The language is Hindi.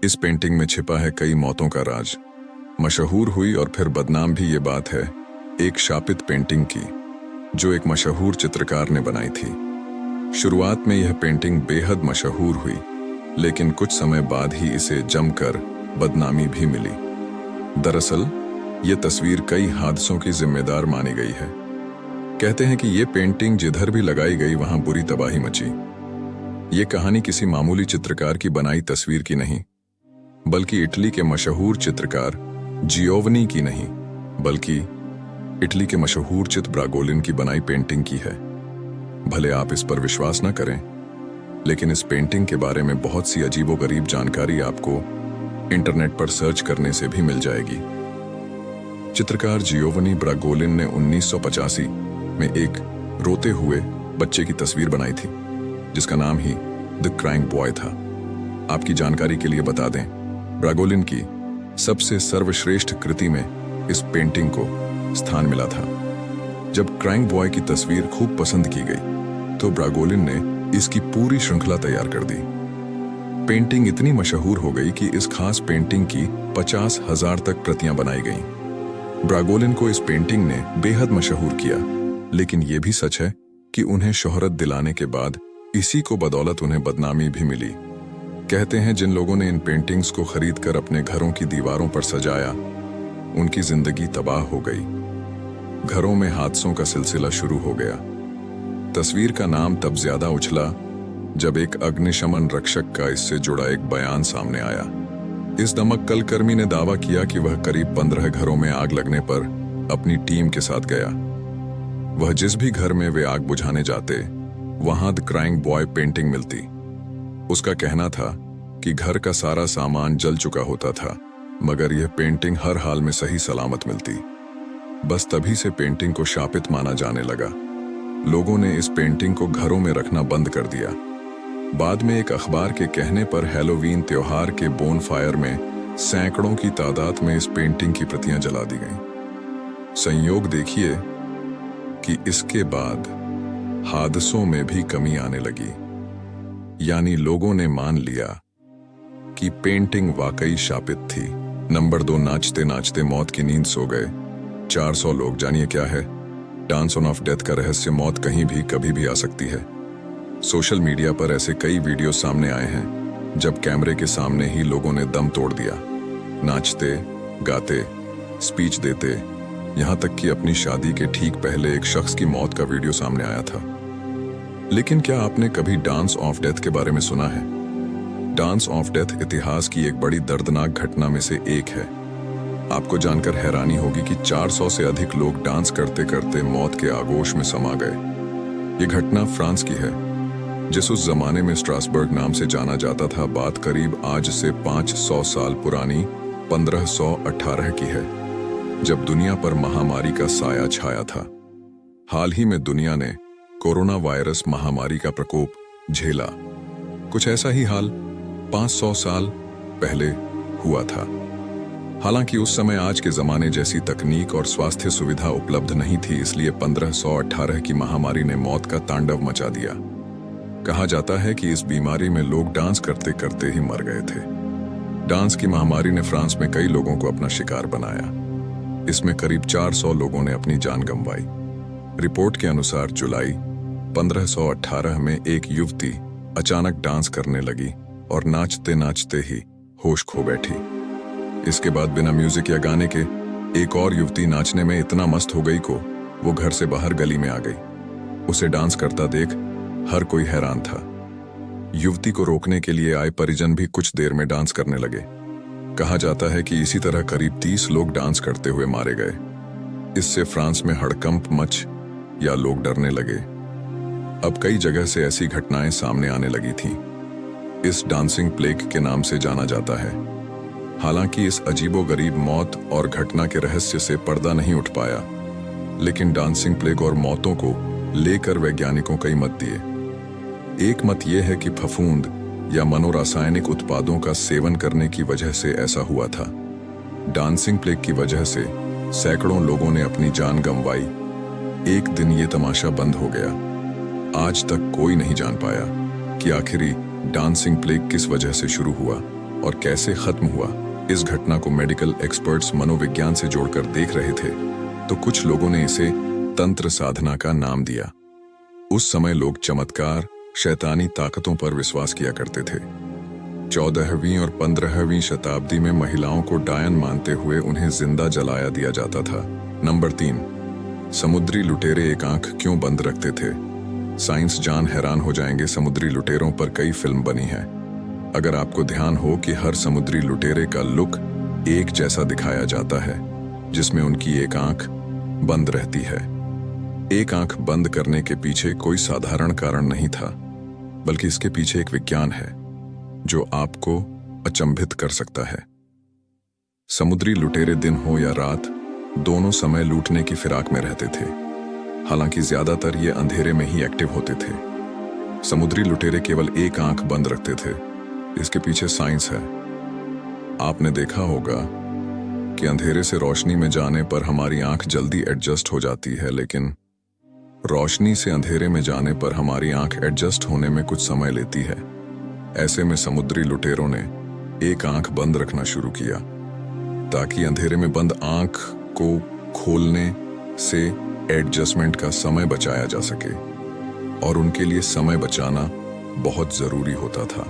इस पेंटिंग में छिपा है कई मौतों का राज। मशहूर हुई और फिर बदनाम भी ये बात है एक शापित पेंटिंग की, जो एक मशहूर चित्रकार ने बनाई थी। शुरुआत में यह पेंटिंग बेहद मशहूर हुई, लेकिन कुछ समय बाद ही इसे जमकर बदनामी भी मिली। दरअसल ये तस्वीर कई हादसों की जिम्मेदार मानी गई है। कहते हैं कि ये पेंटिंग जिधर भी लगाई गई वहां बुरी तबाही मची। ये कहानी किसी मामूली चित्रकार की बनाई तस्वीर की नहीं, बल्कि इटली के मशहूर चित्रकार जियोवनी की नहीं, बल्कि इटली के मशहूर चित्र ब्रागोलिन की बनाई पेंटिंग की है। भले आप इस पर विश्वास न करें, लेकिन इस पेंटिंग के बारे में बहुत सी अजीबोगरीब जानकारी आपको इंटरनेट पर सर्च करने से भी मिल जाएगी। चित्रकार जियोवनी ब्रागोलिन ने 1985 में एक रोते हुए बच्चे की तस्वीर बनाई थी, जिसका नाम ही द क्राइंग बॉय था। आपकी जानकारी के लिए बता दें, ब्रागोलिन की सबसे सर्वश्रेष्ठ कृति में इस पेंटिंग को स्थान मिला था। जब क्राइंग बॉय की तस्वीर खूब पसंद की गई, तो ब्रागोलिन ने इसकी पूरी श्रृंखला तैयार कर दी। पेंटिंग इतनी मशहूर हो गई कि इस खास पेंटिंग की 50,000 तक प्रतियां बनाई गईं। ब्रागोलिन को इस पेंटिंग ने बेहद मशहूर किया, लेकिन यह भी सच है कि उन्हें शोहरत दिलाने के बाद इसी को बदौलत उन्हें बदनामी भी मिली। कहते हैं जिन लोगों ने इन पेंटिंग्स को खरीदकर अपने घरों की दीवारों पर सजाया, उनकी जिंदगी तबाह हो गई। घरों में हादसों का सिलसिला शुरू हो गया। तस्वीर का नाम तब ज्यादा उछला जब एक अग्निशमन रक्षक का इससे जुड़ा एक बयान सामने आया। इस दमकल कर्मी ने दावा किया कि वह करीब 15 घरों में आग लगने पर अपनी टीम के साथ गया। वह जिस भी घर में वे आग बुझाने जाते, वहां द क्राइंग बॉय पेंटिंग मिलती। उसका कहना था कि घर का सारा सामान जल चुका होता था, मगर यह पेंटिंग हर हाल में सही सलामत मिलती। बस तभी से पेंटिंग को शापित माना जाने लगा। लोगों ने इस पेंटिंग को घरों में रखना बंद कर दिया। बाद में एक अखबार के कहने पर हैलोवीन त्योहार के बोनफायर में सैकड़ों की तादाद में इस पेंटिंग की प्रतियां जला दी गईं। संयोग देखिए कि इसके बाद हादसों में भी कमी आने लगी। यानी लोगों ने मान लिया कि पेंटिंग वाकई शापित थी। नंबर 2, नाचते नाचते मौत की नींद सो गए 400 लोग। जानिए क्या है डांस ऑन ऑफ डेथ का रहस्य? मौत कहीं भी कभी भी आ सकती है। सोशल मीडिया पर ऐसे कई वीडियो सामने आए हैं जब कैमरे के सामने ही लोगों ने दम तोड़ दिया, नाचते गाते स्पीच देते, यहां तक कि अपनी शादी के ठीक पहले एक शख्स की मौत का वीडियो सामने आया था। लेकिन क्या आपने कभी डांस ऑफ डेथ के बारे में सुना है? डांस ऑफ डेथ इतिहास की एक बड़ी दर्दनाक घटना में से एक है। आपको जानकर हैरानी होगी कि 400 से अधिक लोग डांस करते करते मौत के आगोश में समा गए। ये घटना फ्रांस की है, जिस उस जमाने में स्ट्रासबर्ग नाम से जाना जाता था। बात करीब आज से 500 साल पुरानी 1518 की है, जब दुनिया पर महामारी का साया छाया था। हाल ही में दुनिया ने कोरोना वायरस महामारी का प्रकोप झेला। कुछ ऐसा ही हाल 500 साल पहले हुआ था। हालांकि उस समय आज के जमाने जैसी तकनीक और स्वास्थ्य सुविधा उपलब्ध नहीं थी, इसलिए 1518 की महामारी ने मौत का तांडव मचा दिया। कहा जाता है कि इस बीमारी में लोग डांस करते करते ही मर गए थे। डांस की महामारी ने फ्रांस में कई लोगों को अपना शिकार बनाया। इसमें करीब 400 लोगों ने अपनी जान गंवाई। रिपोर्ट के अनुसार जुलाई 1518 में एक युवती अचानक डांस करने लगी और नाचते नाचते ही होश खो बैठी। इसके बाद बिना म्यूजिक या गाने के एक और युवती नाचने में इतना मस्त हो गई को वो घर से बाहर गली में आ गई। उसे डांस करता देख हर कोई हैरान था। युवती को रोकने के लिए आए परिजन भी कुछ देर में डांस करने लगे। कहा जाता है कि इसी तरह करीब 30 लोग डांस करते हुए मारे गए। इससे फ्रांस में हड़कंप मच या लोग डरने लगे। अब कई जगह से ऐसी घटनाएं सामने आने लगी थीं। इस डांसिंग प्लेग के नाम से जाना जाता है। हालांकि इस अजीबोगरीब मौत और घटना के रहस्य से पर्दा नहीं उठ पाया, लेकिन डांसिंग प्लेग और मौतों को लेकर वैज्ञानिकों कई मत दिए। एक मत यह है कि फफूंद या मनोरासायनिक उत्पादों का सेवन करने की वजह से ऐसा हुआ था। डांसिंग प्लेग की वजह से सैकड़ों लोगों ने अपनी जान गंवाई। एक दिन ये तमाशा बंद हो गया। आज तक कोई नहीं जान पाया कि आखिरी डांसिंग प्लेग किस वजह से शुरू हुआ और कैसे खत्म हुआ, इस घटना को मेडिकल एक्सपर्ट्स मनोविज्ञान से जोड़कर देख रहे थे तो कुछ लोगों ने इसे तंत्र साधना का नाम दिया। उस समय लोग चमत्कार, शैतानी ताकतों पर विश्वास किया करते थे। 14वीं और 15वीं शताब्दी में महिलाओं को डायन मानते हुए उन्हें जिंदा जलाया दिया जाता था। नंबर 3, समुद्री लुटेरे एक आंख क्यों बंद रखते थे? साइंस जान हैरान हो जाएंगे, समुद्री लुटेरों पर कई फिल्म बनी है। अगर आपको ध्यान हो कि हर समुद्री लुटेरे का लुक एक जैसा दिखाया जाता है, जिसमें उनकी एक आंख बंद रहती है। एक आंख बंद करने के पीछे कोई साधारण कारण नहीं था, बल्कि इसके पीछे एक विज्ञान है जो आपको अचंभित कर सकता है। समुद्री लुटेरे दिन हो या रात, दोनों समय लूटने की फिराक में रहते थे। हालांकि ज्यादातर ये अंधेरे में ही एक्टिव होते थे। समुद्री लुटेरे केवल एक आंख बंद रखते थे। इसके पीछे साइंस है। आपने देखा होगा कि अंधेरे से रोशनी में जाने पर हमारी आंख जल्दी एडजस्ट हो जाती है, लेकिन रोशनी से अंधेरे में जाने पर हमारी आंख एडजस्ट होने में कुछ समय लेती है। ऐसे में समुद्री लुटेरों ने एक आंख बंद रखना शुरू किया ताकि अंधेरे में बंद आंख को खोलने से एडजस्टमेंट का समय बचाया जा सके, और उनके लिए समय बचाना बहुत जरूरी होता था।